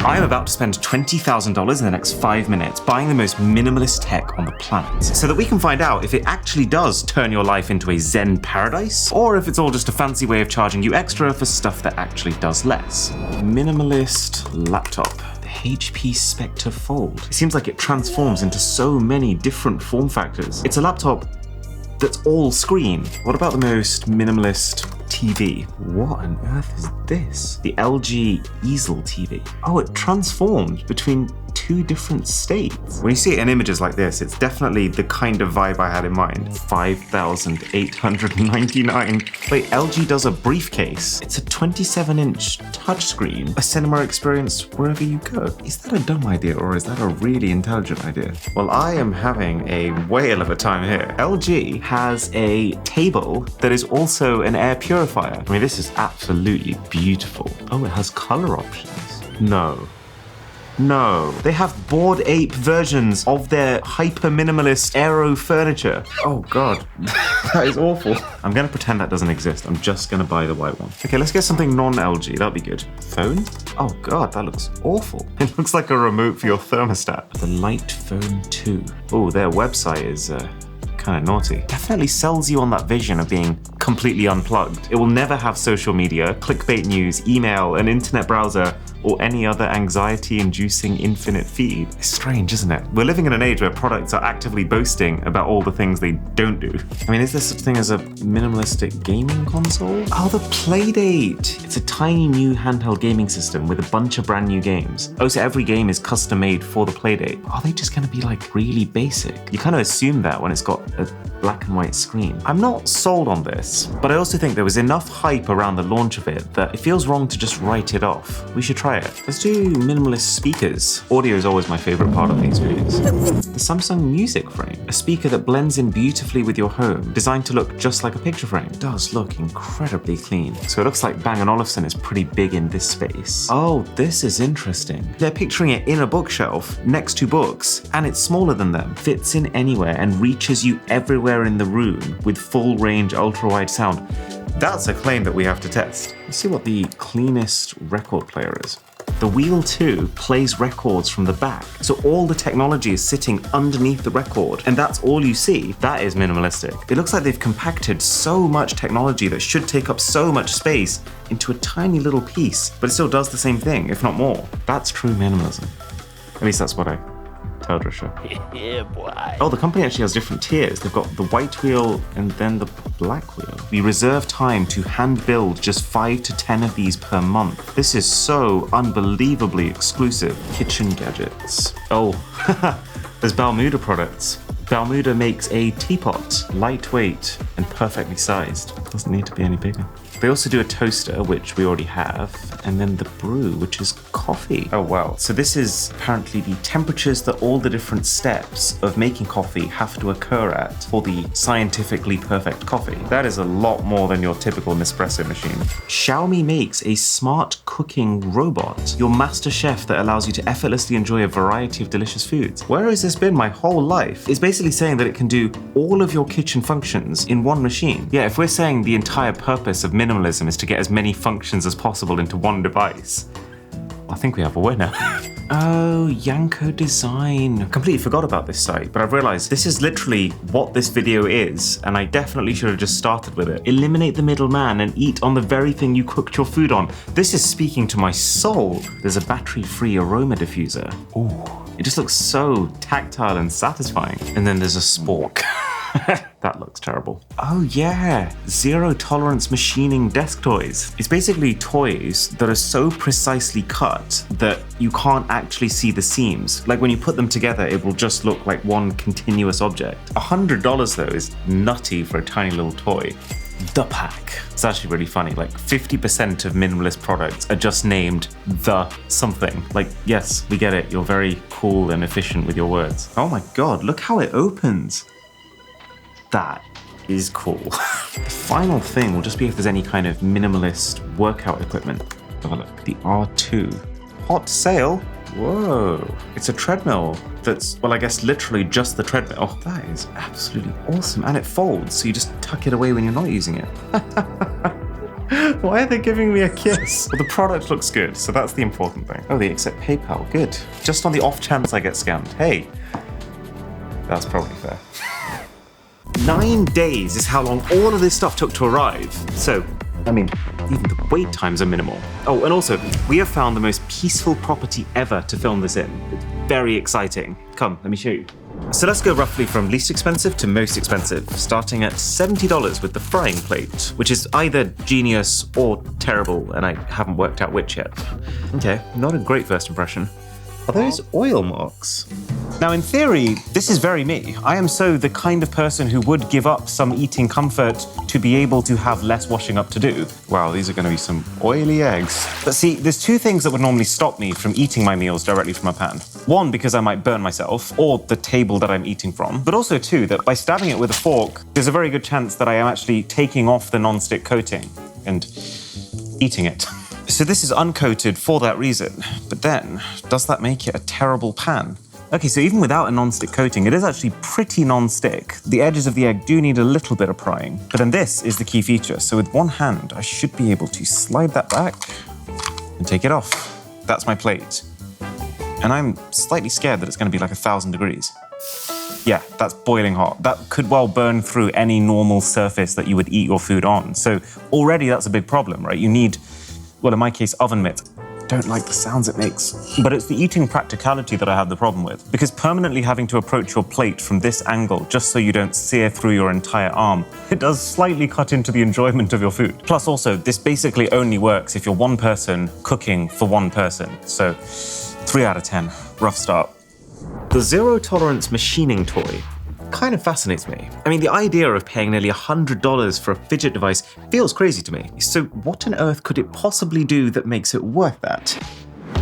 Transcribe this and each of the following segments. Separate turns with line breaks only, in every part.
I'm about to spend $20,000 in the next 5 minutes buying the most minimalist tech on the planet, so that we can find out if it actually does turn your life into a Zen paradise, or if it's all just a fancy way of charging you extra for stuff that actually does less. Minimalist laptop. HP Spectre Fold. It seems like it transforms into so many different form factors. It's a laptop that's all screen. What about the most minimalist TV? What on earth is this? The LG Easel TV. Oh, it transformed between two different states. When you see it in images like this, it's definitely the kind of vibe I had in mind. $5,899. Wait, LG does a briefcase. It's a 27-inch touchscreen. A cinema experience wherever you go. Is that a dumb idea or is that a really intelligent idea? Well, I am having a whale of a time here. LG has a table that is also an air purifier. I mean, this is absolutely beautiful. Oh, it has color options. No, they have Bored Ape versions of their hyper-minimalist aero furniture. Oh God, that is awful. I'm gonna pretend that doesn't exist. I'm just gonna buy the white one. Okay, let's get something non-LG, that'll be good. Phone? Oh God, that looks awful. It looks like a remote for your thermostat. The Light Phone 2. Oh, their website is kind of naughty. Definitely sells you on that vision of being completely unplugged. It will never have social media, clickbait news, email, an internet browser, or any other anxiety-inducing infinite feed. It's strange, isn't it? We're living in an age where products are actively boasting about all the things they don't do. I mean, is there such thing as a minimalistic gaming console? Oh, the Playdate! It's a tiny new handheld gaming system with a bunch of brand new games. Oh, so every game is custom made for the Playdate. Are they just gonna be like really basic? You kind of assume that when it's got a black and white screen. I'm not sold on this, but I also think there was enough hype around the launch of it that it feels wrong to just write it off. We should try it. Let's do minimalist speakers. Audio is always my favorite part of these videos. The Samsung Music Frame, a speaker that blends in beautifully with your home, designed to look just like a picture frame. It does look incredibly clean. So it looks like Bang & Olufsen is pretty big in this space. Oh, this is interesting. They're picturing it in a bookshelf next to books, and it's smaller than them. Fits in anywhere and reaches you everywhere in the room with full range ultra-wide sound. That's a claim that we have to test. Let's see what the cleanest record player is. The Wheel 2 plays records from the back, so all the technology is sitting underneath the record, and that's all you see. That is minimalistic. It looks like they've compacted so much technology that should take up so much space into a tiny little piece, but it still does the same thing, if not more. That's true minimalism. At least that's what I told Risha. Yeah, boy. Oh, the company actually has different tiers. They've got the white wheel and then the black wheel. We reserve time to hand build just 5 to 10 of these per month. This is so unbelievably exclusive. Kitchen gadgets. Oh, there's Balmuda products. Balmuda makes a teapot, lightweight and perfectly sized. Doesn't need to be any bigger. They also do a toaster, which we already have, and then the brew, which is coffee. Oh wow. So this is apparently the temperatures that all the different steps of making coffee have to occur at for the scientifically perfect coffee. That is a lot more than your typical Nespresso machine. Xiaomi makes a smart cooking robot, your master chef that allows you to effortlessly enjoy a variety of delicious foods. Where has this been my whole life? It's basically saying that it can do all of your kitchen functions in one machine. Yeah, if we're saying the entire purpose of minimalism is to get as many functions as possible into one device, I think we have a winner. Oh, Yanko Design. I completely forgot about this site, but I've realized this is literally what this video is, and I definitely should have just started with it. Eliminate the middleman and eat on the very thing you cooked your food on. This is speaking to my soul. There's a battery-free aroma diffuser. Ooh, it just looks so tactile and satisfying. And then there's a spork. That looks terrible. Oh yeah, zero tolerance machining desk toys. It's basically toys that are so precisely cut that you can't actually see the seams. Like when you put them together, it will just look like one continuous object. $100 though is nutty for a tiny little toy. The Pack. It's actually really funny. Like 50% of minimalist products are just named the something. Like, yes, we get it. You're very cool and efficient with your words. Oh my God, look how it opens. That is cool. The final thing will just be if there's any kind of minimalist workout equipment. Have a look. The R2. Hot sale? Whoa. It's a treadmill that's, well, I guess literally just the treadmill. Oh, that is absolutely awesome. And it folds, so you just tuck it away when you're not using it. Why are they giving me a kiss? Well, the product looks good, so that's the important thing. Oh, they accept PayPal. Good. Just on the off chance I get scammed. Hey, that's probably fair. 9 days is how long all of this stuff took to arrive. So, I mean, even the wait times are minimal. Oh, and also, we have found the most peaceful property ever to film this in. It's very exciting. Come, let me show you. So let's go roughly from least expensive to most expensive, starting at $70 with the frying plate, which is either genius or terrible, and I haven't worked out which yet. Okay, not a great first impression. Are those oil marks? Now, in theory, this is very me. I am so the kind of person who would give up some eating comfort to be able to have less washing up to do. Wow, these are going to be some oily eggs. But see, there's two things that would normally stop me from eating my meals directly from a pan. One, because I might burn myself, or the table that I'm eating from. But also, two, that by stabbing it with a fork, there's a very good chance that I am actually taking off the non-stick coating and eating it. So this is uncoated for that reason. But then, does that make it a terrible pan? Okay, so even without a non-stick coating, it is actually pretty non-stick. The edges of the egg do need a little bit of prying. But then this is the key feature. So with one hand, I should be able to slide that back and take it off. That's my plate. And I'm slightly scared that it's going to be like 1,000 degrees. Yeah, that's boiling hot. That could well burn through any normal surface that you would eat your food on. So already that's a big problem, right? You need, well, in my case, oven mitt. Don't like the sounds it makes. But it's the eating practicality that I have the problem with. Because permanently having to approach your plate from this angle just so you don't sear through your entire arm, it does slightly cut into the enjoyment of your food. Plus also, this basically only works if you're one person cooking for one person. So 3 out of 10, rough start. The zero tolerance machining toy kind of fascinates me. I mean, the idea of paying nearly $100 for a fidget device feels crazy to me. So what on earth could it possibly do that makes it worth that?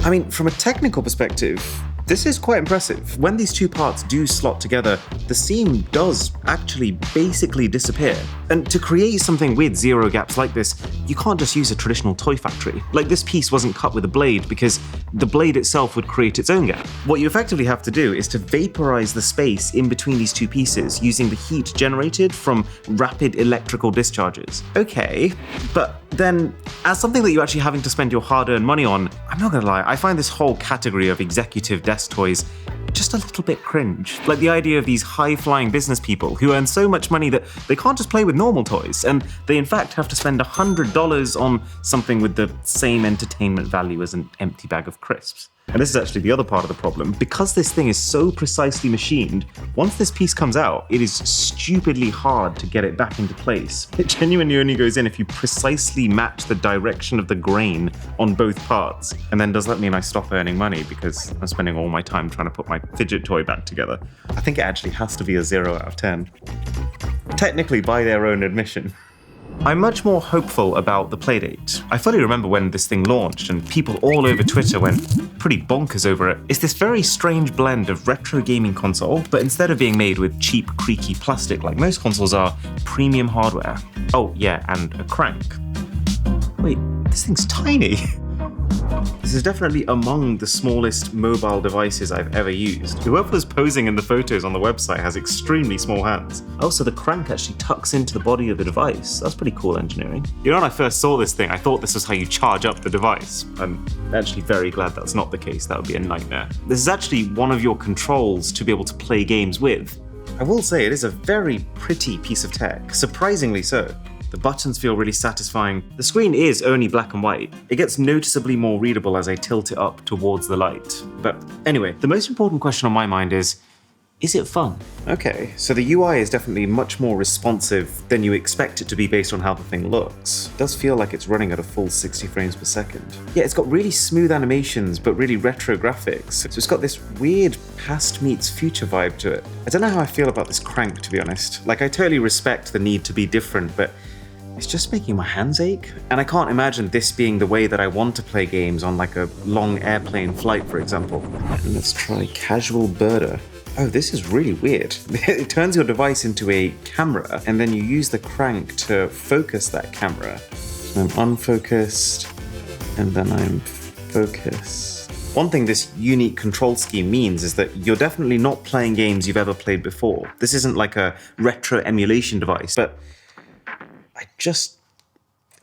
I mean, from a technical perspective, this is quite impressive. When these two parts do slot together, the seam does actually basically disappear. And to create something with zero gaps like this, you can't just use a traditional toy factory. Like, this piece wasn't cut with a blade because the blade itself would create its own gap. What you effectively have to do is to vaporize the space in between these two pieces using the heat generated from rapid electrical discharges. Okay, but then as something that you're actually having to spend your hard-earned money on, I'm not gonna lie, I find this whole category of executive desk toys just a little bit cringe. Like the idea of these high-flying business people who earn so much money that they can't just play with normal toys, and they in fact have to spend $100 on something with the same entertainment value as an empty bag of crisps. And this is actually the other part of the problem. Because this thing is so precisely machined, once this piece comes out, it is stupidly hard to get it back into place. It genuinely only goes in if you precisely match the direction of the grain on both parts. And then does that mean I stop earning money because I'm spending all my time trying to put my fidget toy back together? I think it actually has to be a 0 out of 10. Technically, by their own admission. I'm much more hopeful about the Playdate. I fully remember when this thing launched and people all over Twitter went pretty bonkers over it. It's this very strange blend of retro gaming console, but instead of being made with cheap, creaky plastic like most consoles are, premium hardware. Oh yeah, and a crank. Wait, this thing's tiny. This is definitely among the smallest mobile devices I've ever used. Whoever's posing in the photos on the website has extremely small hands. Oh, so the crank actually tucks into the body of the device. That's pretty cool engineering. You know, when I first saw this thing, I thought this was how you charge up the device. I'm actually very glad that's not the case. That would be a nightmare. This is actually one of your controls to be able to play games with. I will say it is a very pretty piece of tech, surprisingly so. The buttons feel really satisfying. The screen is only black and white. It gets noticeably more readable as I tilt it up towards the light. But anyway, the most important question on my mind is it fun? Okay, so the UI is definitely much more responsive than you expect it to be based on how the thing looks. It does feel like it's running at a full 60 frames per second. Yeah, it's got really smooth animations, but really retro graphics. So it's got this weird past meets future vibe to it. I don't know how I feel about this crank, to be honest. Like, I totally respect the need to be different, but it's just making my hands ache. And I can't imagine this being the way that I want to play games on like a long airplane flight, for example. And let's try casual birder. Oh, this is really weird. It turns your device into a camera, and then you use the crank to focus that camera. So I'm unfocused, and then I'm focused. One thing this unique control scheme means is that you're definitely not playing games you've ever played before. This isn't like a retro emulation device, but I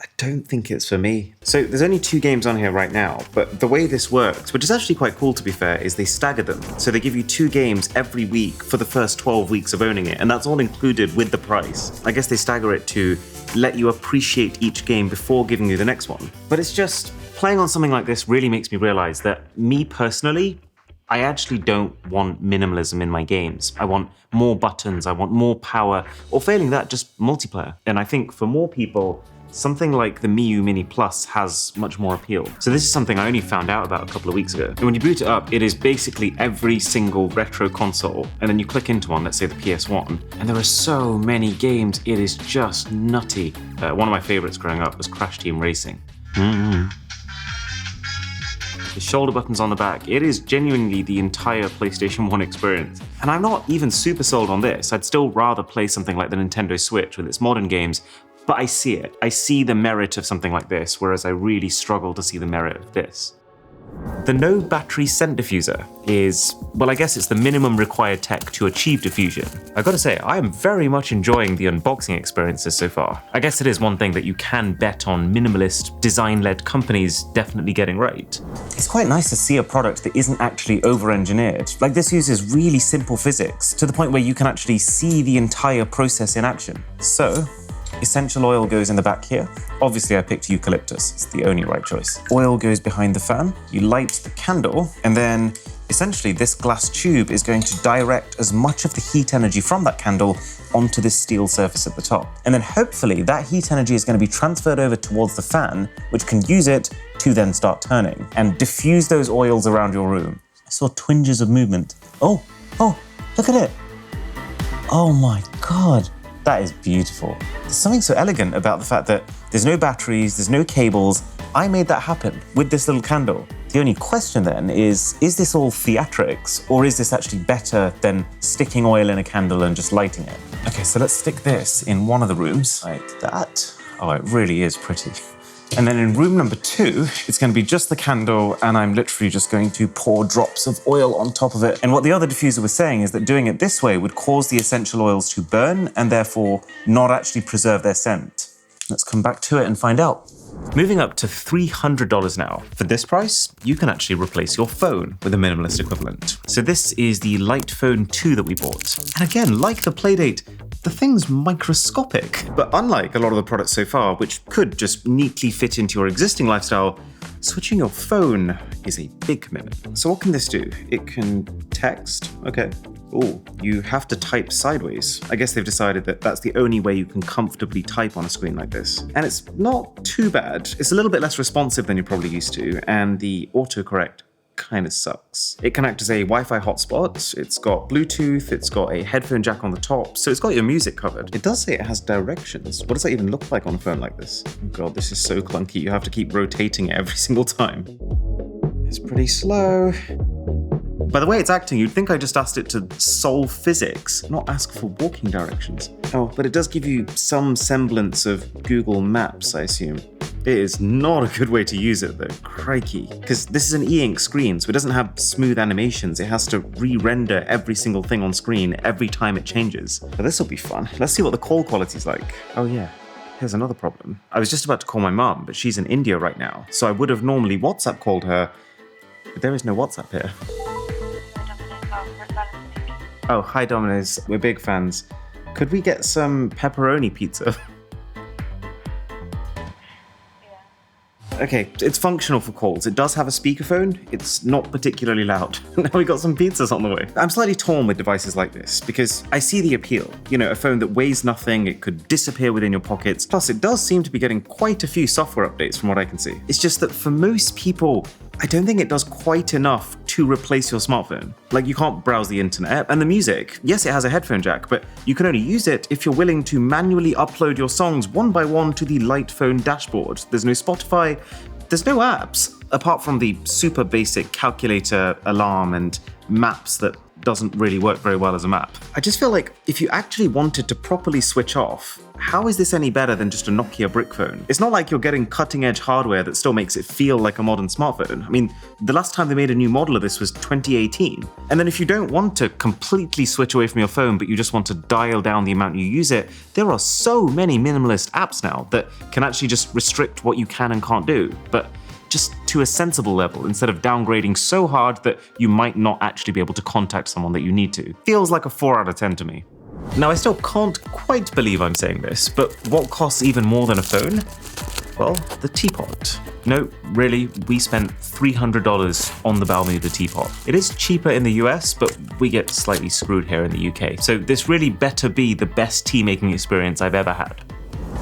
I don't think it's for me. So there's only 2 games on here right now, but the way this works, which is actually quite cool to be fair, is they stagger them. So they give you 2 games every week for the first 12 weeks of owning it, and that's all included with the price. I guess they stagger it to let you appreciate each game before giving you the next one. But it's just, playing on something like this really makes me realize that me personally, I actually don't want minimalism in my games. I want more buttons, I want more power, or failing that, just multiplayer. And I think for more people, something like the Miu Mini Plus has much more appeal. So this is something I only found out about a couple of weeks ago. And when you boot it up, it is basically every single retro console. And then you click into one, let's say the PS1, and there are so many games, it is just nutty. One of my favorites growing up was Crash Team Racing. The shoulder buttons on the back, it is genuinely the entire PlayStation 1 experience. And I'm not even super sold on this. I'd still rather play something like the Nintendo Switch with its modern games, but I see it. I see the merit of something like this, whereas I really struggle to see the merit of this. The no battery scent diffuser is, well, I guess it's the minimum required tech to achieve diffusion. I gotta say, I am very much enjoying the unboxing experiences so far. I guess it is one thing that you can bet on minimalist, design-led companies definitely getting right. It's quite nice to see a product that isn't actually over-engineered. Like, this uses really simple physics to the point where you can actually see the entire process in action. So, essential oil goes in the back here. Obviously I picked eucalyptus, it's the only right choice. Oil goes behind the fan, you light the candle, and then essentially this glass tube is going to direct as much of the heat energy from that candle onto this steel surface at the top. And then hopefully that heat energy is going to be transferred over towards the fan, which can use it to then start turning and diffuse those oils around your room. I saw twinges of movement. Oh, look at it. Oh my God. That is beautiful. There's something so elegant about the fact that there's no batteries, there's no cables. I made that happen with this little candle. The only question then is this all theatrics, or is this actually better than sticking oil in a candle and just lighting it? Okay, so let's stick this in one of the rooms, like that. Oh, it really is pretty. And then in room number 2, it's going to be just the candle, and I'm literally just going to pour drops of oil on top of it. And what the other diffuser was saying is that doing it this way would cause the essential oils to burn and therefore not actually preserve their scent. Let's come back to it and find out. Moving up to $300 now. For this price, you can actually replace your phone with a minimalist equivalent. So this is the Light Phone 2 that we bought. And again, like the Playdate, the thing's microscopic. But unlike a lot of the products so far, which could just neatly fit into your existing lifestyle, switching your phone is a big commitment. So what can this do? It can text, okay. Oh, you have to type sideways. I guess they've decided that that's the only way you can comfortably type on a screen like this. And it's not too bad. It's a little bit less responsive than you're probably used to, and the autocorrect kind of sucks. It can act as a Wi-Fi hotspot, it's got Bluetooth, it's got a headphone jack on the top, so it's got your music covered. It does say it has directions. What does that even look like on a phone like this? Oh God, this is so clunky. You have to keep rotating it every single time. It's pretty slow. By the way it's acting, you'd think I just asked it to solve physics, not ask for walking directions. Oh, but it does give you some semblance of Google Maps, I assume. It is not a good way to use it though, crikey. Because this is an e-ink screen, so it doesn't have smooth animations. It has to re-render every single thing on screen every time it changes. But this will be fun. Let's see what the call quality's like. Oh yeah, here's another problem. I was just about to call my mum, but she's in India right now, so I would have normally WhatsApp called her, but there is no WhatsApp here. Oh, hi Domino's, we're big fans. Could we get some pepperoni pizza? Okay, it's functional for calls. It does have a speakerphone. It's not particularly loud. Now we got some pizzas on the way. I'm slightly torn with devices like this because I see the appeal. You know, a phone that weighs nothing, it could disappear within your pockets. Plus, it does seem to be getting quite a few software updates from what I can see. It's just that for most people, I don't think it does quite enough to replace your smartphone. Like, you can't browse the internet, and the music, yes, it has a headphone jack, but you can only use it if you're willing to manually upload your songs one by one to the Light Phone dashboard. There's no Spotify, there's no apps. apart from the super basic calculator, alarm, and maps that doesn't really work very well as a map. I just feel like if you actually wanted to properly switch off, how is this any better than just a Nokia brick phone? It's not like you're getting cutting-edge hardware that still makes it feel like a modern smartphone. I mean, the last time they made a new model of this was 2018. And then if you don't want to completely switch away from your phone, but you just want to dial down the amount you use it, there are so many minimalist apps now that can actually just restrict what you can and can't do. But just to a sensible level, instead of downgrading so hard that you might not actually be able to contact someone that you need to. Feels like a 4 out of 10 to me. Now, I still can't quite believe I'm saying this, but what costs even more than a phone? Well, the teapot. No, really, we spent $300 on the Bermuda teapot. It is cheaper in the US, but we get slightly screwed here in the UK. So this really better be the best tea making experience I've ever had.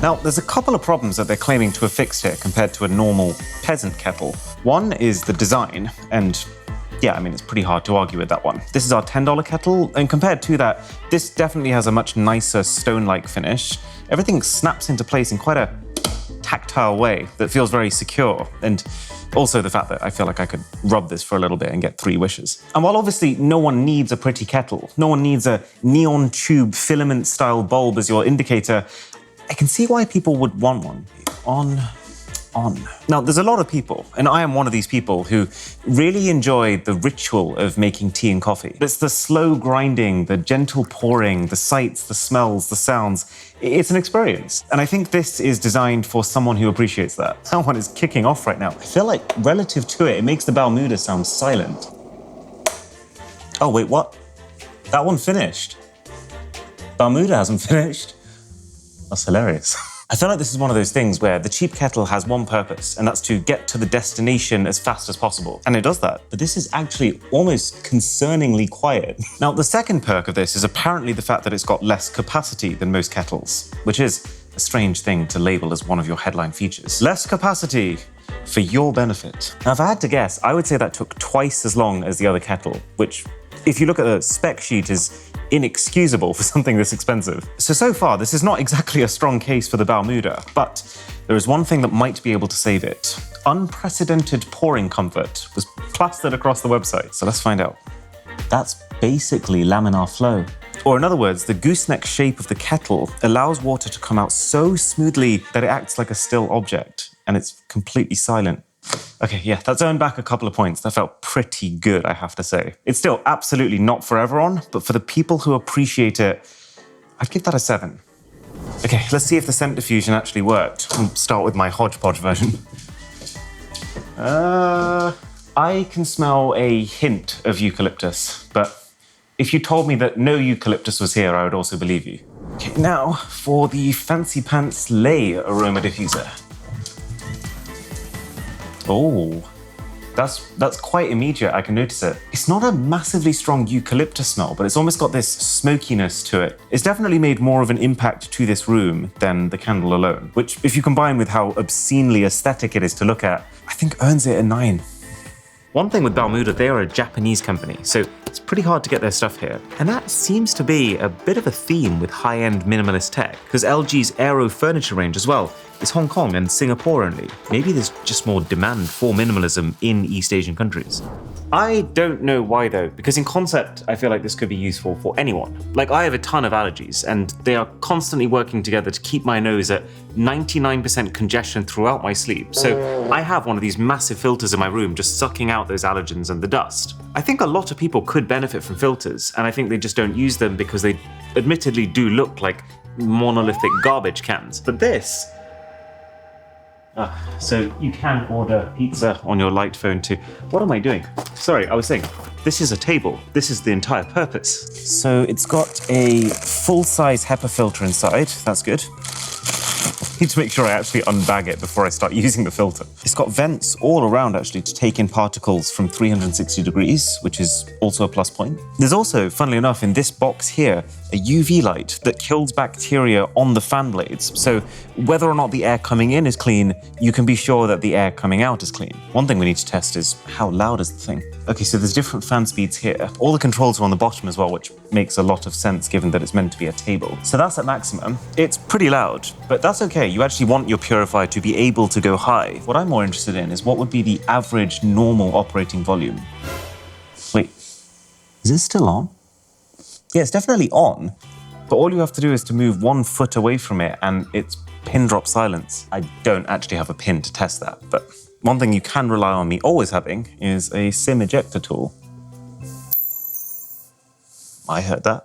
Now, there's a couple of problems that they're claiming to have fixed here compared to a normal peasant kettle. One is the design, and yeah, I mean, it's pretty hard to argue with that one. This is our $10 kettle, and compared to that, this definitely has a much nicer stone-like finish. Everything snaps into place in quite a tactile way that feels very secure, and also the fact that I feel like I could rub this for a little bit and get 3 wishes. And while obviously no one needs a pretty kettle, no one needs a neon tube filament-style bulb as your indicator, I can see why people would want one. On. Now, there's a lot of people, and I am one of these people, who really enjoy the ritual of making tea and coffee. It's the slow grinding, the gentle pouring, the sights, the smells, the sounds. It's an experience. And I think this is designed for someone who appreciates that. Someone is kicking off right now. I feel like relative to it, it makes the Bermuda sound silent. Oh, wait, what? That one finished. Bermuda hasn't finished. That's hilarious. I feel like this is one of those things where the cheap kettle has one purpose, and that's to get to the destination as fast as possible. And it does that. But this is actually almost concerningly quiet. Now, the second perk of this is apparently the fact that it's got less capacity than most kettles, which is a strange thing to label as one of your headline features. Less capacity for your benefit. Now, if I had to guess, I would say that took twice as long as the other kettle, which, if you look at the spec sheet, is inexcusable for something this expensive. So far, this is not exactly a strong case for the Bermuda, but there is one thing that might be able to save it. Unprecedented pouring comfort was plastered across the website, so let's find out. That's basically laminar flow. Or in other words, the gooseneck shape of the kettle allows water to come out so smoothly that it acts like a still object, and it's completely silent. Okay, yeah, that's earned back a couple of points. That felt pretty good, I have to say. It's still absolutely not for everyone, but for the people who appreciate it, I'd give that a 7. Okay, let's see if the scent diffusion actually worked. I'll start with my hodgepodge version. I can smell a hint of eucalyptus, but if you told me that no eucalyptus was here, I would also believe you. Okay, now for the Fancy Pants Lay aroma diffuser. Oh, that's quite immediate, I can notice it. It's not a massively strong eucalyptus smell, but it's almost got this smokiness to it. It's definitely made more of an impact to this room than the candle alone, which, if you combine with how obscenely aesthetic it is to look at, I think earns it a 9. One thing with Bermuda, they are a Japanese company, so it's pretty hard to get their stuff here. And that seems to be a bit of a theme with high-end minimalist tech, because LG's Aero furniture range as well is Hong Kong and Singapore only. Maybe there's just more demand for minimalism in East Asian countries. I don't know why though, because in concept, I feel like this could be useful for anyone. Like, I have a ton of allergies, and they are constantly working together to keep my nose at 99% congestion throughout my sleep. So I have one of these massive filters in my room just sucking out those allergens and the dust. I think a lot of people could benefit from filters, and I think they just don't use them because they admittedly do look like monolithic garbage cans. But this, so you can order pizza on your light phone too. What am I doing? Sorry, I was saying, this is a table. This is the entire purpose. So it's got a full-size HEPA filter inside. That's good. Need to make sure I actually unbag it before I start using the filter. It's got vents all around actually to take in particles from 360 degrees, which is also a plus point. There's also, funnily enough, in this box here, a UV light that kills bacteria on the fan blades. So whether or not the air coming in is clean, you can be sure that the air coming out is clean. One thing we need to test is how loud is the thing? Okay, so there's different fan speeds here. All the controls are on the bottom as well, which makes a lot of sense given that it's meant to be a table. So that's at maximum. It's pretty loud, but that's okay. you actually want your purifier to be able to go high. What I'm more interested in is what would be the average normal operating volume. Wait, is this still on? Yeah, it's definitely on, but all you have to do is to move 1 foot away from it and it's pin drop silence. I don't actually have a pin to test that, but one thing you can rely on me always having is a SIM ejector tool. I heard that.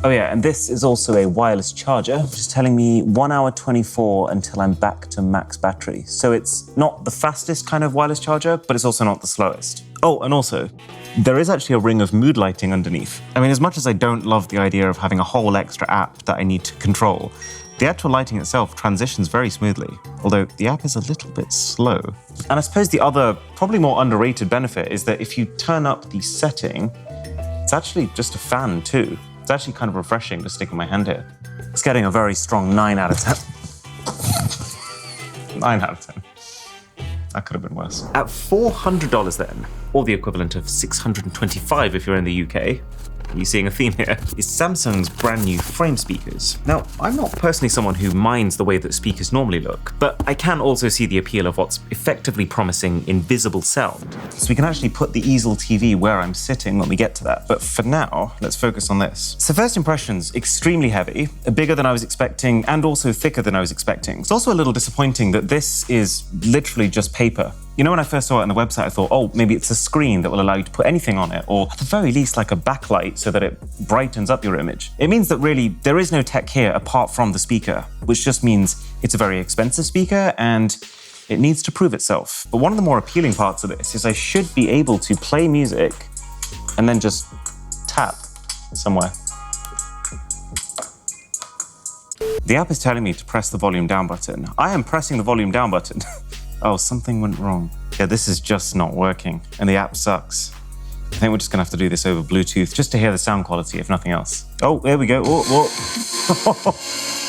Oh yeah, and this is also a wireless charger, which is telling me 1 hour 24 until I'm back to max battery. So it's not the fastest kind of wireless charger, but it's also not the slowest. Oh, and also, there is actually a ring of mood lighting underneath. I mean, as much as I don't love the idea of having a whole extra app that I need to control, the actual lighting itself transitions very smoothly, although the app is a little bit slow. And I suppose the other, probably more underrated benefit is that if you turn up the setting, it's actually just a fan too. It's actually kind of refreshing to stick in my hand here. It's getting a very strong 9 out of 10. 9 out of 10. That could have been worse. At $400 then, or the equivalent of $625 if you're in the UK, you seeing a theme here, is Samsung's brand new frame speakers. Now, I'm not personally someone who minds the way that speakers normally look, but I can also see the appeal of what's effectively promising invisible sound. So we can actually put the easel TV where I'm sitting when we get to that. But for now, let's focus on this. So first impressions, extremely heavy, bigger than I was expecting, and also thicker than I was expecting. It's also a little disappointing that this is literally just paper. You know, when I first saw it on the website, I thought, oh, maybe it's a screen that will allow you to put anything on it, or at the very least, like a backlight so that it brightens up your image. It means that really, there is no tech here apart from the speaker, which just means it's a very expensive speaker and it needs to prove itself. But one of the more appealing parts of this is I should be able to play music and then just tap somewhere. The app is telling me to press the volume down button. I am pressing the volume down button. Oh, something went wrong. Yeah, this is just not working, and the app sucks. I think we're just gonna have to do this over Bluetooth just to hear the sound quality, if nothing else. Oh, there we go. Oh.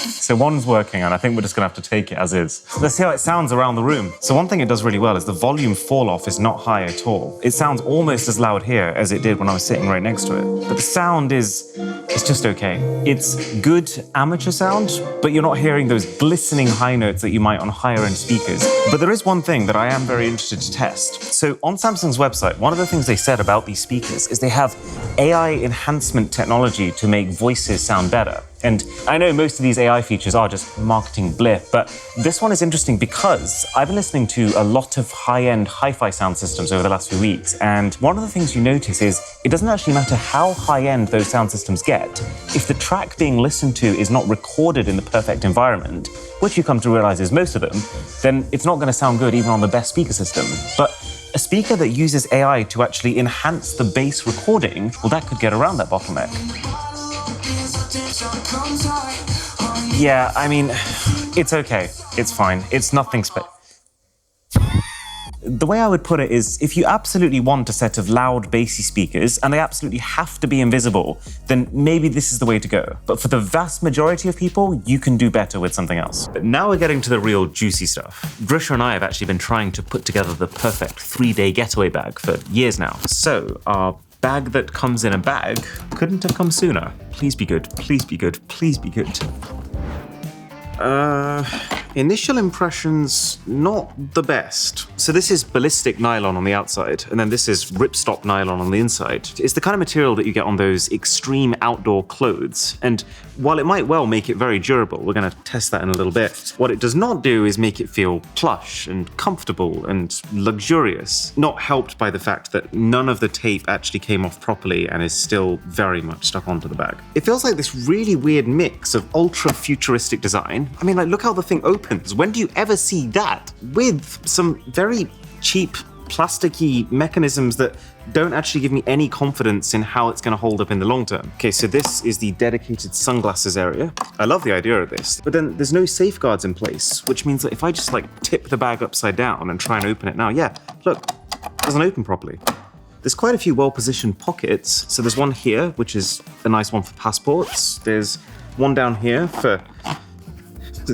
So one's working, and I think we're just gonna have to take it as is. Let's see how it sounds around the room. So one thing it does really well is the volume fall off is not high at all. It sounds almost as loud here as it did when I was sitting right next to it. But the sound it's just okay. It's good amateur sound, but you're not hearing those glistening high notes that you might on higher end speakers. But there is one thing that I am very interested to test. So on Samsung's website, one of the things they said about these speakers is they have AI enhancement technology to make voices sound better. And I know most of these AI features are just marketing blip, but this one is interesting because I've been listening to a lot of high-end hi-fi sound systems over the last few weeks, and one of the things you notice is it doesn't actually matter how high-end those sound systems get. If the track being listened to is not recorded in the perfect environment, which you come to realize is most of them, then it's not going to sound good even on the best speaker system. But a speaker that uses AI to actually enhance the bass recording, well, that could get around that bottleneck. Yeah, I mean, it's okay. It's fine. It's nothing special. The way I would put it is, if you absolutely want a set of loud, bassy speakers, and they absolutely have to be invisible, then maybe this is the way to go. But for the vast majority of people, you can do better with something else. But now we're getting to the real juicy stuff. Drisha and I have actually been trying to put together the perfect 3-day getaway bag for years now. So our bag that comes in a bag couldn't have come sooner. Please be good, please be good, please be good. Initial impressions, not the best. So this is ballistic nylon on the outside, and then this is ripstop nylon on the inside. It's the kind of material that you get on those extreme outdoor clothes, and while it might well make it very durable, we're gonna test that in a little bit, what it does not do is make it feel plush and comfortable and luxurious, not helped by the fact that none of the tape actually came off properly and is still very much stuck onto the bag. It feels like this really weird mix of ultra-futuristic design. I mean, like, look how the thing opens. When do you ever see that? With some very cheap, plasticky mechanisms that don't actually give me any confidence in how it's going to hold up in the long term. Okay, so this is the dedicated sunglasses area. I love the idea of this, but then there's no safeguards in place, which means that if I just like tip the bag upside down and try and open it now, yeah, look, it doesn't open properly. There's quite a few well-positioned pockets. So there's one here, which is a nice one for passports. There's one down here for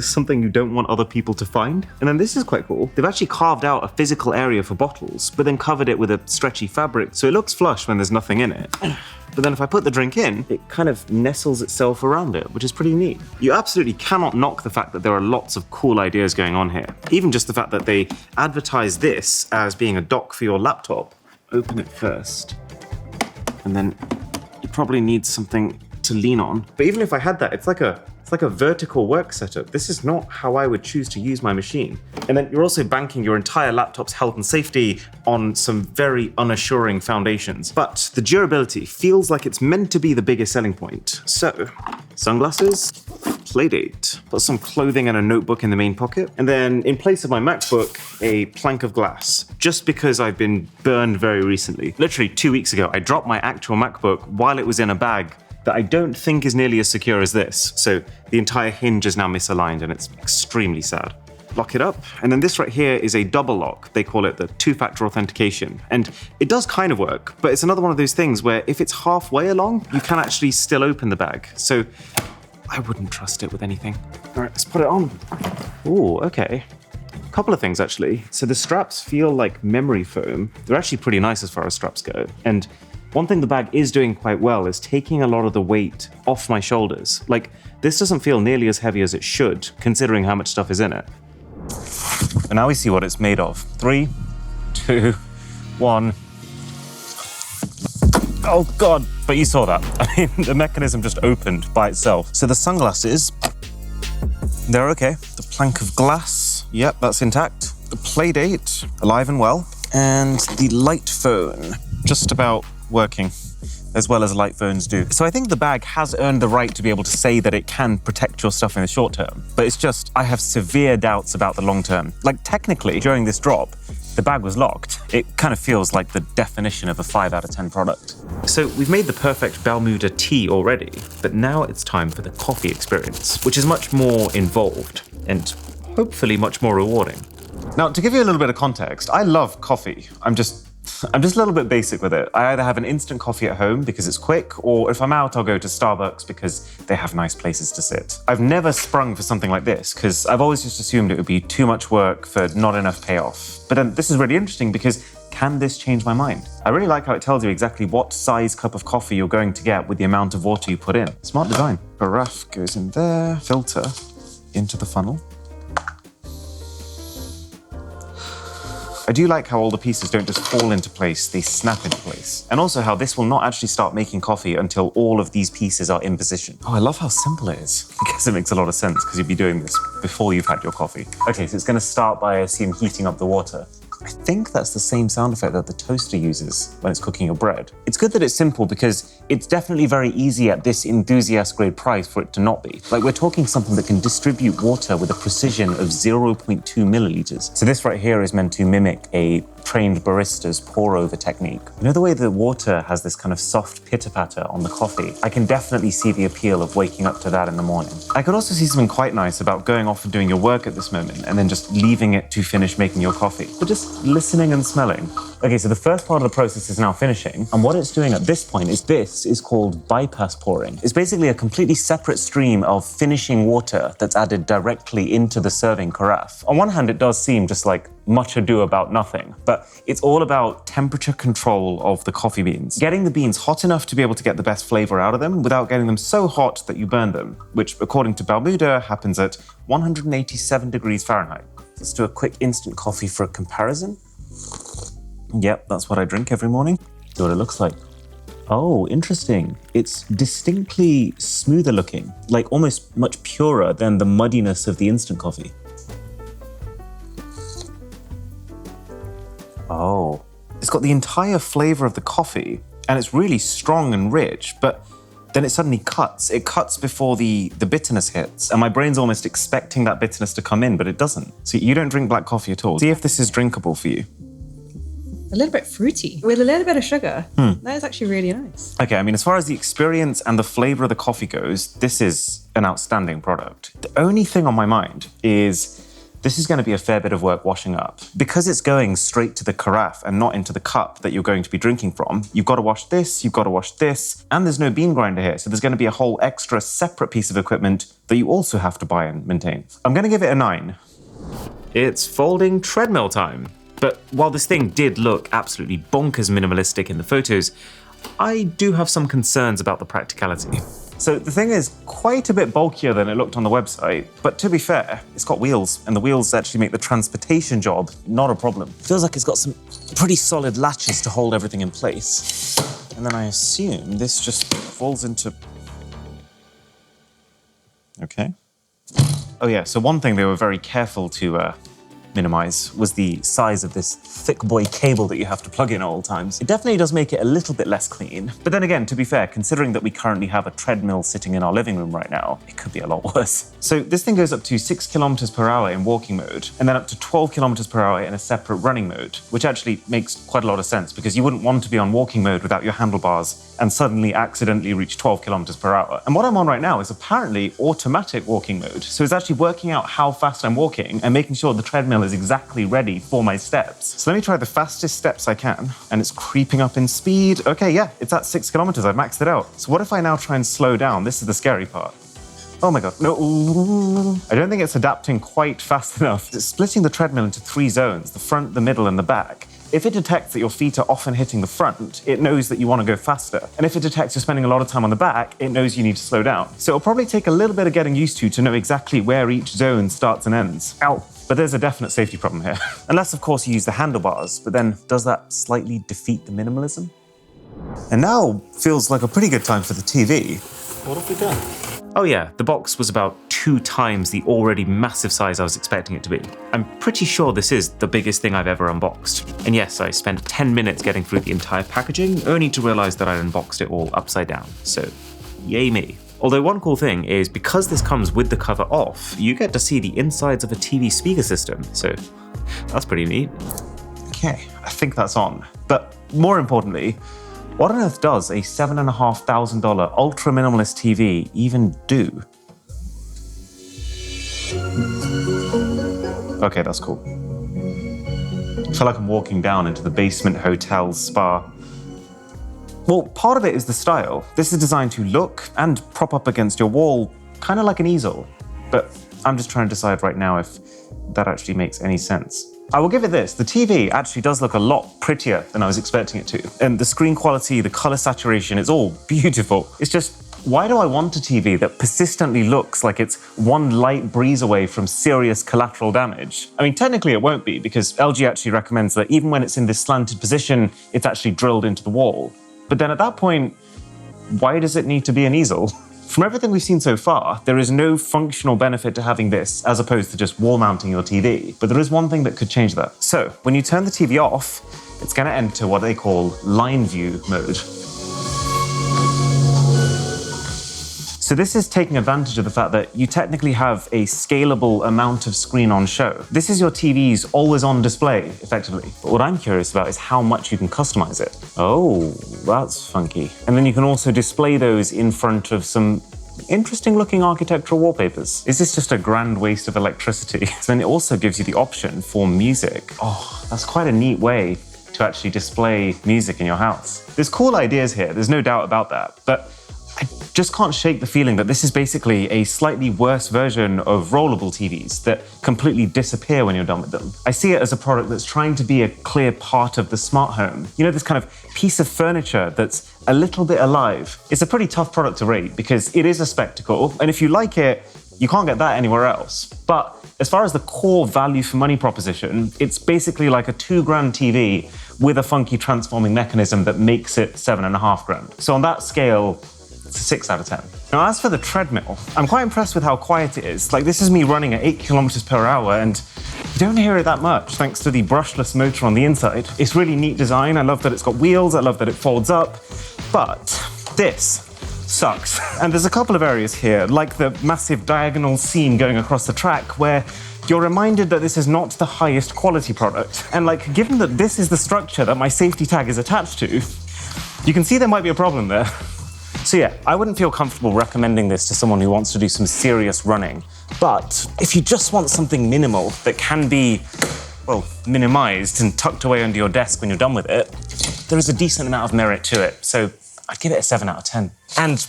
something you don't want other people to find. And then this is quite cool. They've actually carved out a physical area for bottles, but then covered it with a stretchy fabric, so it looks flush when there's nothing in it. But But then if I put the drink in, it kind of nestles itself around it, which is pretty neat. You absolutely cannot knock the fact that there are lots of cool ideas going on here. Even just the fact that they advertise this as being a dock for your laptop. Open it first, and then you probably need something to lean on. But even if I had that, it's like a vertical work setup. This is not how I would choose to use my machine. And then you're also banking your entire laptop's health and safety on some very unassuring foundations. But the durability feels like it's meant to be the biggest selling point. So, sunglasses, Playdate, put some clothing and a notebook in the main pocket, and then in place of my MacBook, a plank of glass, just because I've been burned very recently. Literally 2 weeks ago, I dropped my actual MacBook while it was in a bag that I don't think is nearly as secure as this. So the entire hinge is now misaligned and it's extremely sad. Lock it up. And then this right here is a double lock. They call it the two-factor authentication. And it does kind of work, but it's another one of those things where if it's halfway along, you can actually still open the bag. So I wouldn't trust it with anything. All right, let's put it on. Ooh, okay. A couple of things actually. So the straps feel like memory foam. They're actually pretty nice as far as straps go. And one thing the bag is doing quite well is taking a lot of the weight off my shoulders. Like, this doesn't feel nearly as heavy as it should, considering how much stuff is in it. And now we see what it's made of. 3, 2, 1. Oh God, but you saw that. I mean, the mechanism just opened by itself. So the sunglasses, they're okay. The plank of glass, yep, that's intact. The Playdate, alive and well. And the light phone, just about working, as well as light phones do. So I think the bag has earned the right to be able to say that it can protect your stuff in the short term, but it's just, I have severe doubts about the long term. Like technically, during this drop, the bag was locked. It kind of feels like the definition of a 5 out of 10 product. So we've made the perfect Bermuda tea already, but now it's time for the coffee experience, which is much more involved and hopefully much more rewarding. Now, to give you a little bit of context, I love coffee. I'm just a little bit basic with it. I either have an instant coffee at home because it's quick, or if I'm out, I'll go to Starbucks because they have nice places to sit. I've never sprung for something like this because I've always just assumed it would be too much work for not enough payoff. But then this is really interesting because can this change my mind? I really like how it tells you exactly what size cup of coffee you're going to get with the amount of water you put in. Smart design. Carafe goes in there, filter into the funnel. I do like how all the pieces don't just fall into place, they snap into place. And also how this will not actually start making coffee until all of these pieces are in position. Oh, I love how simple it is. I guess it makes a lot of sense because you'd be doing this before you've had your coffee. Okay, so it's gonna start by, I assume, heating up the water. I think that's the same sound effect that the toaster uses when it's cooking your bread. It's good that it's simple because it's definitely very easy at this enthusiast grade price for it to not be. Like, we're talking something that can distribute water with a precision of 0.2 milliliters. So this right here is meant to mimic a trained barista's pour over technique. You know the way the water has this kind of soft pitter-patter on the coffee? I can definitely see the appeal of waking up to that in the morning. I could also see something quite nice about going off and doing your work at this moment and then just leaving it to finish making your coffee. But just listening and smelling. Okay, so the first part of the process is now finishing, and what it's doing at this point is this is called bypass pouring. It's basically a completely separate stream of finishing water that's added directly into the serving carafe. On one hand, it does seem just like much ado about nothing, but it's all about temperature control of the coffee beans. Getting the beans hot enough to be able to get the best flavor out of them without getting them so hot that you burn them, which according to Bermuda happens at 187 degrees Fahrenheit. Let's do a quick instant coffee for a comparison. Yep, that's what I drink every morning. See what it looks like. Oh, interesting. It's distinctly smoother looking, like almost much purer than the muddiness of the instant coffee. Oh, it's got the entire flavor of the coffee, and it's really strong and rich, but then it suddenly cuts. It cuts before the bitterness hits, and my brain's almost expecting that bitterness to come in, but it doesn't. So you don't drink black coffee at all. See if this is drinkable for you.
A little bit fruity with a little bit of sugar. That is actually really nice.
Okay, I mean, as far as the experience and the flavor of the coffee goes, this is an outstanding product. The only thing on my mind is this is going to be a fair bit of work washing up. Because it's going straight to the carafe and not into the cup that you're going to be drinking from, you've got to wash this, you've got to wash this, and there's no bean grinder here, so there's going to be a whole extra separate piece of equipment that you also have to buy and maintain. I'm going to give it a 9. It's folding treadmill time. But while this thing did look absolutely bonkers minimalistic in the photos, I do have some concerns about the practicality. So the thing is quite a bit bulkier than it looked on the website, but to be fair, it's got wheels, and the wheels actually make the transportation job not a problem. Feels like it's got some pretty solid latches to hold everything in place. And then I assume this just falls into... Okay. Oh yeah, so one thing they were very careful to minimize was the size of this thick boy cable that you have to plug in at all times. It definitely does make it a little bit less clean. But then again, to be fair, considering that we currently have a treadmill sitting in our living room right now, it could be a lot worse. So this thing goes up to 6 kilometers per hour in walking mode, and then up to 12 kilometers per hour in a separate running mode, which actually makes quite a lot of sense because you wouldn't want to be on walking mode without your handlebars and suddenly accidentally reach 12 kilometers per hour. And what I'm on right now is apparently automatic walking mode. So it's actually working out how fast I'm walking and making sure the treadmill is exactly ready for my steps. So let me try the fastest steps I can. And it's creeping up in speed. Okay, yeah, it's at 6 kilometers. I've maxed it out. So what if I now try and slow down? This is the scary part. Oh my God, no. I don't think it's adapting quite fast enough. It's splitting the treadmill into 3 zones, the front, the middle, and the back. If it detects that your feet are often hitting the front, it knows that you want to go faster. And if it detects you're spending a lot of time on the back, it knows you need to slow down. So it'll probably take a little bit of getting used to know exactly where each zone starts and ends. Ow. But there's a definite safety problem here. Unless, of course, you use the handlebars, but then does that slightly defeat the minimalism? And now feels like a pretty good time for the TV. What have we done? Oh yeah, the box was about 2 times the already massive size I was expecting it to be. I'm pretty sure this is the biggest thing I've ever unboxed. And yes, I spent 10 minutes getting through the entire packaging, only to realize that I'd unboxed it all upside down. So, yay me. Although one cool thing is because this comes with the cover off, you get to see the insides of a TV speaker system. So, that's pretty neat. Okay, I think that's on. But more importantly, what on earth does a $7,500 ultra minimalist TV even do? Okay, that's cool. I feel like I'm walking down into the basement hotel spa. Well, part of it is the style. This is designed to look and prop up against your wall, kind of like an easel. But I'm just trying to decide right now if that actually makes any sense. I will give it this, the TV actually does look a lot prettier than I was expecting it to. And the screen quality, the color saturation, it's all beautiful. It's just, why do I want a TV that persistently looks like it's one light breeze away from serious collateral damage? I mean, technically it won't be, because LG actually recommends that even when it's in this slanted position, it's actually drilled into the wall. But then at that point, why does it need to be an easel? From everything we've seen so far, there is no functional benefit to having this as opposed to just wall mounting your TV. But there is one thing that could change that. So when you turn the TV off, it's going to enter what they call line view mode. So this is taking advantage of the fact that you technically have a scalable amount of screen on show. This is your TV's always-on display, effectively. But what I'm curious about is how much you can customize it. Oh, that's funky. And then you can also display those in front of some interesting-looking architectural wallpapers. Is this just a grand waste of electricity? Then it also gives you the option for music. Oh, that's quite a neat way to actually display music in your house. There's cool ideas here, there's no doubt about that. But I just can't shake the feeling that this is basically a slightly worse version of rollable TVs that completely disappear when you're done with them. I see it as a product that's trying to be a clear part of the smart home. You know, this kind of piece of furniture that's a little bit alive. It's a pretty tough product to rate because it is a spectacle, and if you like it, you can't get that anywhere else. But as far as the core value for money proposition, it's basically like a $2,000 TV with a funky transforming mechanism that makes it $7,500. So on that scale, it's a 6 out of 10. Now, as for the treadmill, I'm quite impressed with how quiet it is. Like, this is me running at 8 kilometers per hour, and you don't hear it that much thanks to the brushless motor on the inside. It's really neat design. I love that it's got wheels. I love that it folds up. But this sucks. And there's a couple of areas here, like the massive diagonal seam going across the track, where you're reminded that this is not the highest quality product. And like, given that this is the structure that my safety tag is attached to, you can see there might be a problem there. So yeah, I wouldn't feel comfortable recommending this to someone who wants to do some serious running. But if you just want something minimal that can be, well, minimized and tucked away under your desk when you're done with it, there is a decent amount of merit to it. So I'd give it a 7 out of 10. And,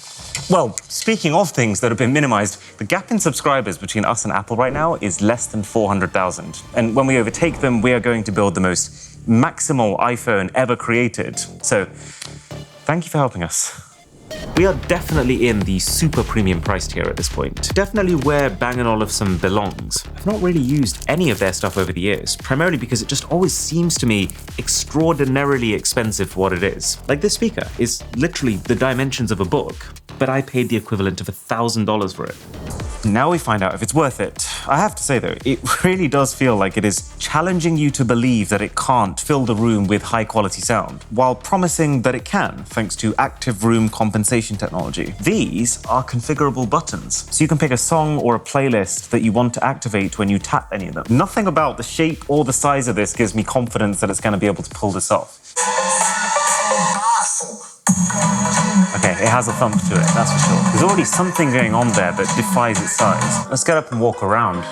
well, speaking of things that have been minimized, the gap in subscribers between us and Apple right now is less than 400,000. And when we overtake them, we are going to build the most maximal iPhone ever created. So Thank you for helping us. We are definitely in the super premium price tier at this point. Definitely where Bang & Olufsen belongs. I've not really used any of their stuff over the years, primarily because it just always seems to me extraordinarily expensive for what it is. Like this speaker is literally the dimensions of a book, but I paid the equivalent of $1,000 for it. Now we find out if it's worth it. I have to say though, it really does feel like it is challenging you to believe that it can't fill the room with high quality sound, while promising that it can, thanks to active room compensation technology. These are configurable buttons, so you can pick a song or a playlist that you want to activate when you tap any of them. Nothing about the shape or the size of this gives me confidence that it's going to be able to pull this off. Okay, it has a thump to it, that's for sure. There's already something going on there that defies its size. Let's get up and walk around.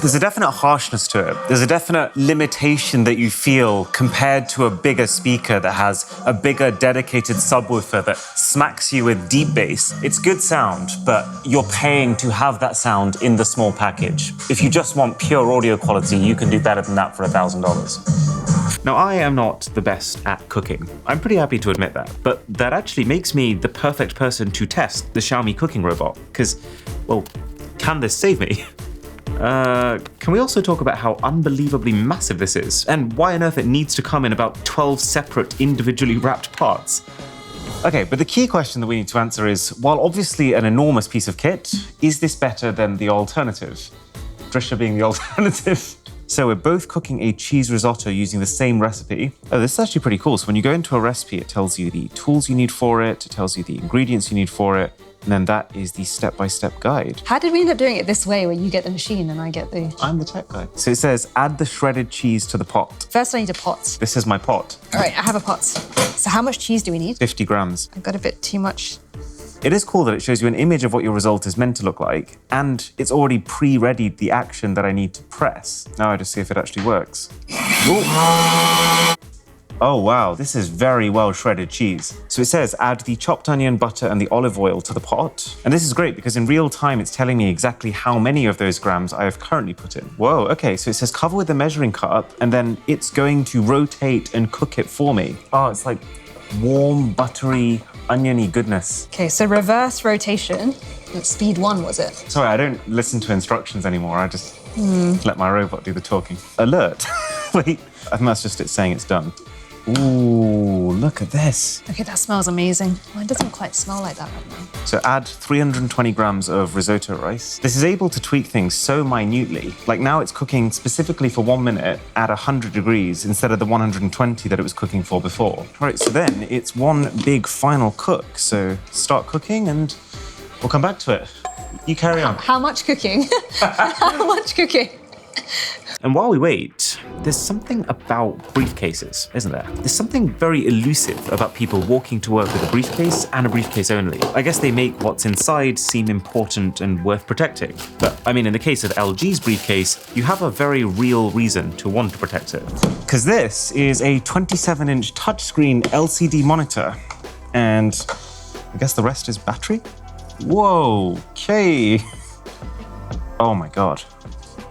There's a definite harshness to it. There's a definite limitation that you feel compared to a bigger speaker that has a bigger dedicated subwoofer that smacks you with deep bass. It's good sound, but you're paying to have that sound in the small package. If you just want pure audio quality, you can do better than that for $1,000. Now, I am not the best at cooking. I'm pretty happy to admit that, but that actually makes me the perfect person to test the Xiaomi cooking robot, because, well, can this save me? Can we also talk about how unbelievably massive this is, and why on earth it needs to come in about 12 separate individually wrapped parts? Okay, but the key question that we need to answer is, while obviously an enormous piece of kit, is this better than the alternative? Drisha being the alternative. So we're both cooking a cheese risotto using the same recipe. Oh, this is actually pretty cool. So when you go into a recipe, it tells you the tools you need for it, it tells you the ingredients you need for it, and then that is the step-by-step guide.
How did we end up doing it this way where you get the machine and I get the...
I'm the tech guy. So it says, add the shredded cheese to the pot.
First I need a pot.
This is my pot.
All right, I have a pot. So how much cheese do we need?
50 grams.
I've got a bit too much.
It is cool that it shows you an image of what your result is meant to look like, and it's already pre-readied the action that I need to press. Now I just see if it actually works. Ooh. Oh wow, this is very well shredded cheese. So it says add the chopped onion, butter, and the olive oil to the pot. And this is great because in real time, it's telling me exactly how many of those grams I have currently put in. Whoa, okay, so it says cover with the measuring cup, and then it's going to rotate and cook it for me. Oh, it's like warm, buttery, oniony goodness.
Okay, so reverse rotation. Speed 1, was it?
Sorry, I don't listen to instructions anymore. I just let my robot do the talking. Alert. Wait, I think that's just it saying it's done. Ooh, look at this.
Okay, that smells amazing. Well, it doesn't quite smell like that right now.
So add 320 grams of risotto rice. This is able to tweak things so minutely. Like now it's cooking specifically for 1 minute at 100 degrees instead of the 120 that it was cooking for before. All right, so then it's one big final cook. So start cooking and we'll come back to it. You carry on.
How much cooking? How much cooking?
And while we wait, there's something about briefcases, isn't there? There's something very elusive about people walking to work with a briefcase and a briefcase only. I guess they make what's inside seem important and worth protecting. But I mean, in the case of LG's briefcase, you have a very real reason to want to protect it. Because this is a 27-inch touchscreen LCD monitor. And I guess the rest is battery? Whoa, okay. Oh my God.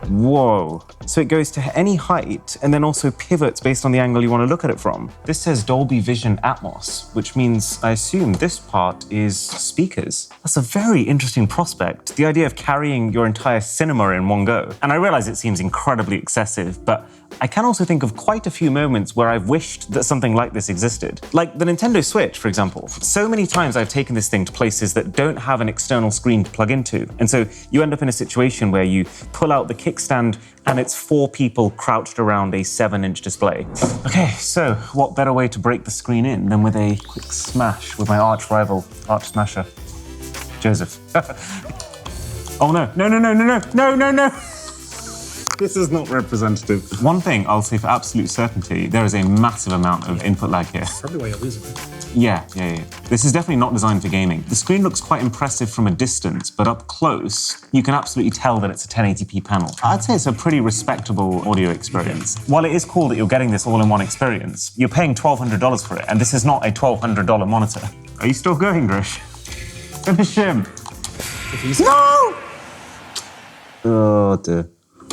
Whoa. So it goes to any height and then also pivots based on the angle you want to look at it from. This says Dolby Vision Atmos, which means I assume this part is speakers. That's a very interesting prospect, the idea of carrying your entire cinema in one go. And I realize it seems incredibly excessive, but I can also think of quite a few moments where I've wished that something like this existed. Like the Nintendo Switch, for example. So many times I've taken this thing to places that don't have an external screen to plug into. And so you end up in a situation where you pull out the kickstand and it's 4 people crouched around a 7-inch display. Okay, so what better way to break the screen in than with a quick smash with my arch rival, Arch Smasher, Joseph. Oh no, no, no, no, no, no, no, no, no. This is not representative. One thing I'll say for absolute certainty, there is a massive amount of input lag here.
Probably why you're losing it.
Yeah. This is definitely not designed for gaming. The screen looks quite impressive from a distance, but up close, you can absolutely tell that it's a 1080p panel. I'd say it's a pretty respectable audio experience. While it is cool that you're getting this all-in-one experience, you're paying $1,200 for it, and this is not a $1,200 monitor. Are you still going, Grish? Finish him. No! Oh, dear.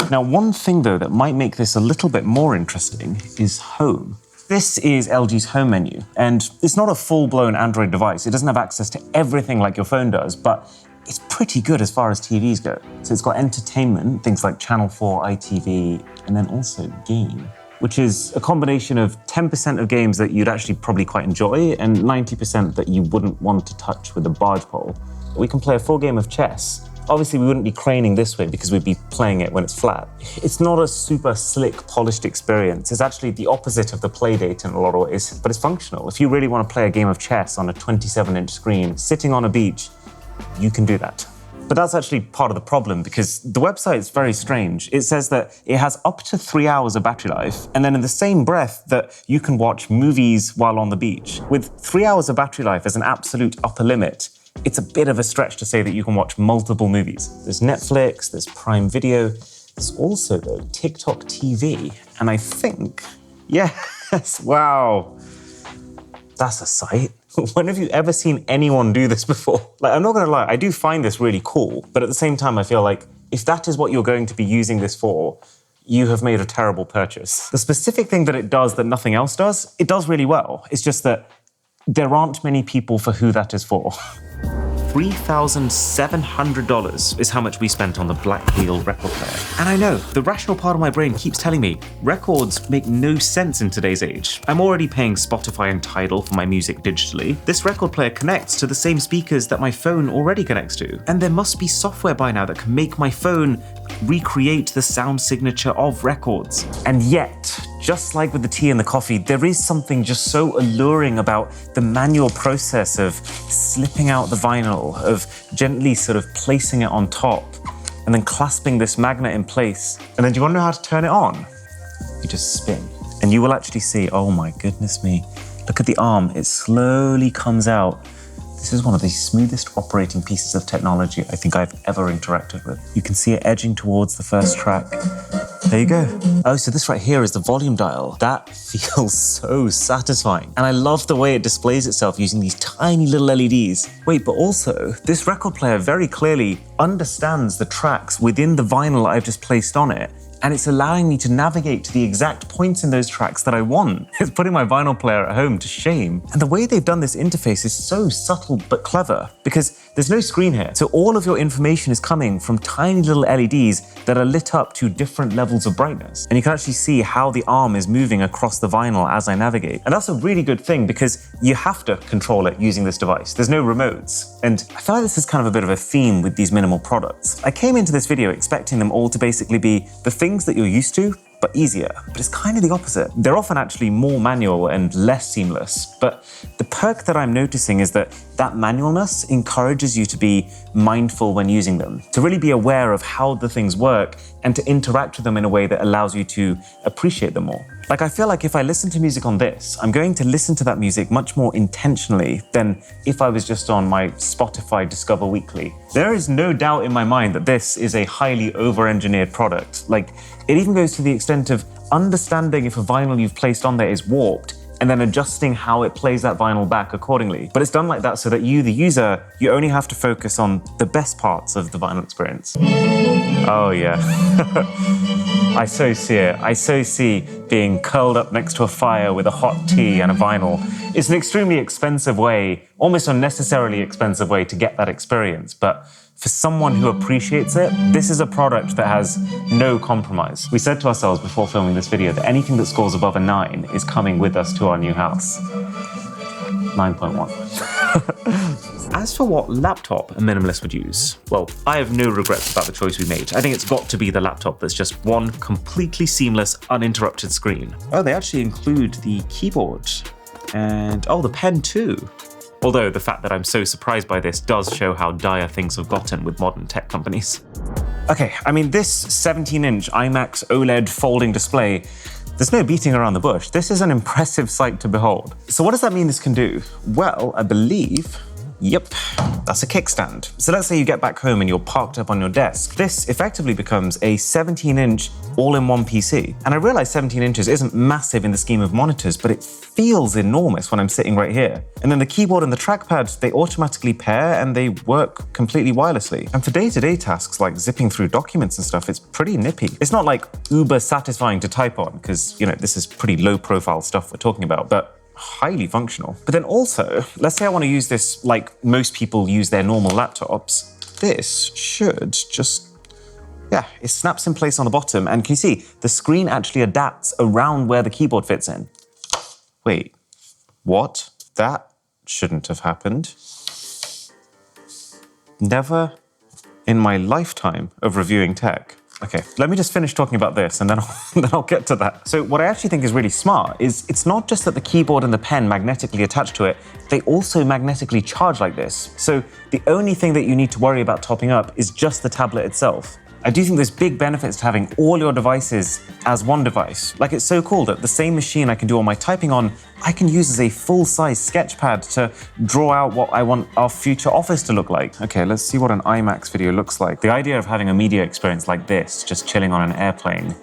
Now, one thing, though, that might make this a little bit more interesting is home. This is LG's home menu, and it's not a full-blown Android device. It doesn't have access to everything like your phone does, but it's pretty good as far as TVs go. So it's got entertainment, things like Channel 4, ITV, and then also game, which is a combination of 10% of games that you'd actually probably quite enjoy and 90% that you wouldn't want to touch with a barge pole. We can play a full game of chess. Obviously, we wouldn't be craning this way because we'd be playing it when it's flat. It's not a super slick, polished experience. It's actually the opposite of the Playdate in a lot of ways, but it's functional. If you really want to play a game of chess on a 27-inch screen, sitting on a beach, you can do that. But that's actually part of the problem because the website is very strange. It says that it has up to 3 hours of battery life, and then in the same breath that you can watch movies while on the beach. With 3 hours of battery life as an absolute upper limit, it's a bit of a stretch to say that you can watch multiple movies. There's Netflix, there's Prime Video, there's also, though, TikTok TV. And I think, yes, wow, that's a sight. When have you ever seen anyone do this before? Like, I'm not gonna lie, I do find this really cool, but at the same time, I feel like if that is what you're going to be using this for, you have made a terrible purchase. The specific thing that it does that nothing else does, it does really well. It's just that there aren't many people for who that is for. $3,700 is how much we spent on the Black Wheel record player. And I know, the rational part of my brain keeps telling me, records make no sense in today's age. I'm already paying Spotify and Tidal for my music digitally. This record player connects to the same speakers that my phone already connects to. And there must be software by now that can make my phone recreate the sound signature of records. And yet, just like with the tea and the coffee, there is something just so alluring about the manual process of slipping out the vinyl, of gently sort of placing it on top, and then clasping this magnet in place. And then do you want to know how to turn it on? You just spin. And you will actually see, oh my goodness me, look at the arm, it slowly comes out. This is one of the smoothest operating pieces of technology I think I've ever interacted with. You can see it edging towards the first track. There you go. Oh, so this right here is the volume dial. That feels so satisfying. And I love the way it displays itself using these tiny little LEDs. Wait, but also, this record player very clearly understands the tracks within the vinyl I've just placed on it, and it's allowing me to navigate to the exact points in those tracks that I want. It's putting my vinyl player at home to shame. And the way they've done this interface is so subtle but clever, because there's no screen here. So all of your information is coming from tiny little LEDs that are lit up to different levels of brightness. And you can actually see how the arm is moving across the vinyl as I navigate. And that's a really good thing because you have to control it using this device. There's no remotes. And I feel like this is kind of a bit of a theme with these minimal products. I came into this video expecting them all to basically be the things that you're used to, but easier. But it's kind of the opposite. They're often actually more manual and less seamless. But the perk that I'm noticing is that that manualness encourages you to be mindful when using them, to really be aware of how the things work and to interact with them in a way that allows you to appreciate them more. Like, I feel like if I listen to music on this, I'm going to listen to that music much more intentionally than if I was just on my Spotify Discover Weekly. There is no doubt in my mind that this is a highly over-engineered product. Like, it even goes to the extent of understanding if a vinyl you've placed on there is warped and then adjusting how it plays that vinyl back accordingly. But it's done like that so that you, the user, you only have to focus on the best parts of the vinyl experience. Oh yeah. I so see it. I so see being curled up next to a fire with a hot tea and a vinyl. It's an extremely expensive way, almost unnecessarily expensive way to get that experience. But for someone who appreciates it, this is a product that has no compromise. We said to ourselves before filming this video that anything that scores above a 9 is coming with us to our new house. 9.1. As for what laptop a minimalist would use, well, I have no regrets about the choice we made. I think it's got to be the laptop that's just one completely seamless, uninterrupted screen. Oh, they actually include the keyboard and, oh, the pen too. Although the fact that I'm so surprised by this does show how dire things have gotten with modern tech companies. Okay, I mean, this 17-inch IMAX OLED folding display, there's no beating around the bush. This is an impressive sight to behold. So what does that mean this can do? Well, I believe Yep, that's a kickstand. So let's say you get back home and you're parked up on your desk. This effectively becomes a 17-inch all-in-one PC. And I realize 17 inches isn't massive in the scheme of monitors, but it feels enormous when I'm sitting right here. And then the keyboard and the trackpad, they automatically pair and they work completely wirelessly. And for day-to-day tasks like zipping through documents and stuff, it's pretty nippy. It's not like uber satisfying to type on, because, you know, this is pretty low-profile stuff we're talking about, but highly functional. But then also, let's say I want to use this like most people use their normal laptops. This should just, yeah, it snaps in place on the bottom, and can you see the screen actually adapts around where the keyboard fits in. Wait, what? That shouldn't have happened. Never in my lifetime of reviewing tech. Okay, let me just finish talking about this and then I'll get to that. So what I actually think is really smart is it's not just that the keyboard and the pen magnetically attach to it, they also magnetically charge like this. So the only thing that you need to worry about topping up is just the tablet itself. I do think there's big benefits to having all your devices as one device. Like, it's so cool that the same machine I can do all my typing on, I can use as a full-size sketchpad to draw out what I want our future office to look like. Okay, let's see what an IMAX video looks like. The idea of having a media experience like this, just chilling on an airplane,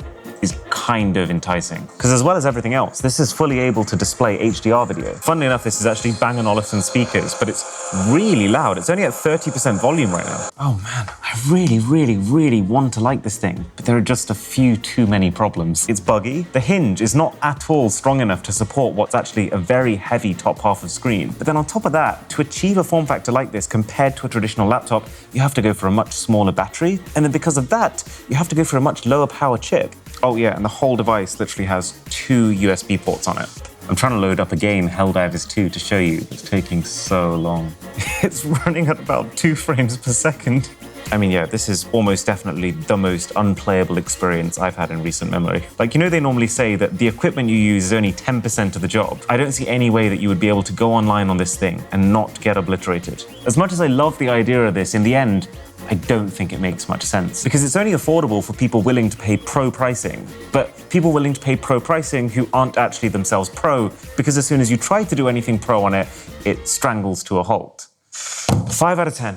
is kind of enticing. Because as well as everything else, this is fully able to display HDR video. Funnily enough, this is actually Bang & Olufsen speakers, but it's really loud. It's only at 30% volume right now. Oh man, I really want to like this thing, but there are just a few too many problems. It's buggy. The hinge is not at all strong enough to support what's actually a very heavy top half of screen. But then on top of that, to achieve a form factor like this compared to a traditional laptop, you have to go for a much smaller battery. And then because of that, you have to go for a much lower power chip. Oh yeah, and the whole device literally has 2 USB ports on it. I'm trying to load up again Helldivers 2 to show you. It's taking so long. It's running at about 2 frames per second. I mean, yeah, this is almost definitely the most unplayable experience I've had in recent memory. Like, you know, they normally say that the equipment you use is only 10% of the job. I don't see any way that you would be able to go online on this thing and not get obliterated. As much as I love the idea of this, in the end, I don't think it makes much sense, because it's only affordable for people willing to pay pro pricing, but people willing to pay pro pricing who aren't actually themselves pro, because as soon as you try to do anything pro on it, it strangles to a halt. 5 out of 10.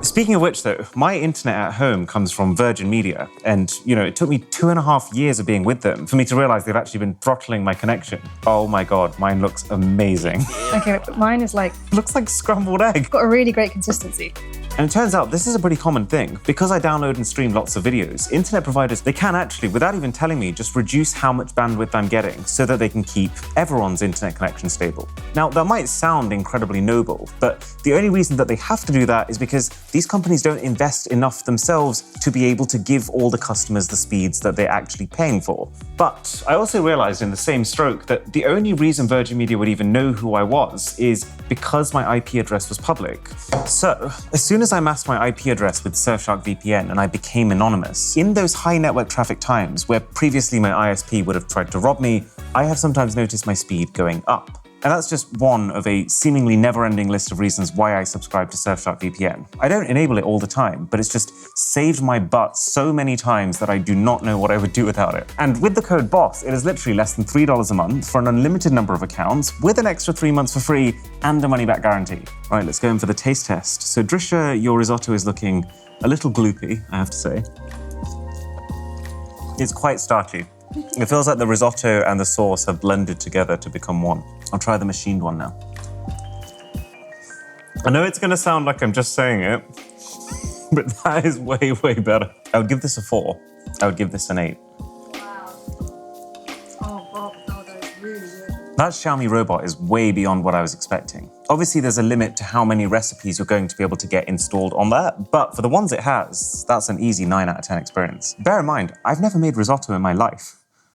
Speaking of which though, my internet at home comes from Virgin Media, and you know, it took me 2.5 years of being with them for me to realize they've actually been throttling my connection. Oh my God, mine looks amazing.
Okay, but mine is like,
Looks like scrambled egg.
got a really great consistency.
And it turns out this is a pretty common thing. Because I download and stream lots of videos, internet providers, they can actually, without even telling me, just reduce how much bandwidth I'm getting so that they can keep everyone's internet connection stable. Now, that might sound incredibly noble, but the only reason that they have to do that is because these companies don't invest enough themselves to be able to give all the customers the speeds that they're actually paying for. But I also realized in the same stroke that the only reason Virgin Media would even know who I was is because my IP address was public. So, as soon as I masked my IP address with Surfshark VPN and I became anonymous, in those high network traffic times where previously my ISP would have tried to rob me, I have sometimes noticed my speed going up. And that's just one of a seemingly never-ending list of reasons why I subscribe to Surfshark VPN. I don't enable it all the time, but it's just saved my butt so many times that I do not know what I would do without it. And with the code BOSS, it is literally less than $3 a month for an unlimited number of accounts with an extra 3 months for free and a money-back guarantee. All right, let's go in for the taste test. So Drisha, your risotto is looking a little gloopy, I have to say. It's quite starchy. It feels like the risotto and the sauce have blended together to become one. I'll try the machined one now. I know it's going to sound like I'm just saying it, but that is way better. I would give this a 4. I would give this an 8.
Wow. Oh, Bob, no, that is really good.
That Xiaomi robot is way beyond what I was expecting. Obviously, there's a limit to how many recipes you're going to be able to get installed on that, but for the ones it has, that's an easy 9 out of 10 experience. Bear in mind, I've never made risotto in my life.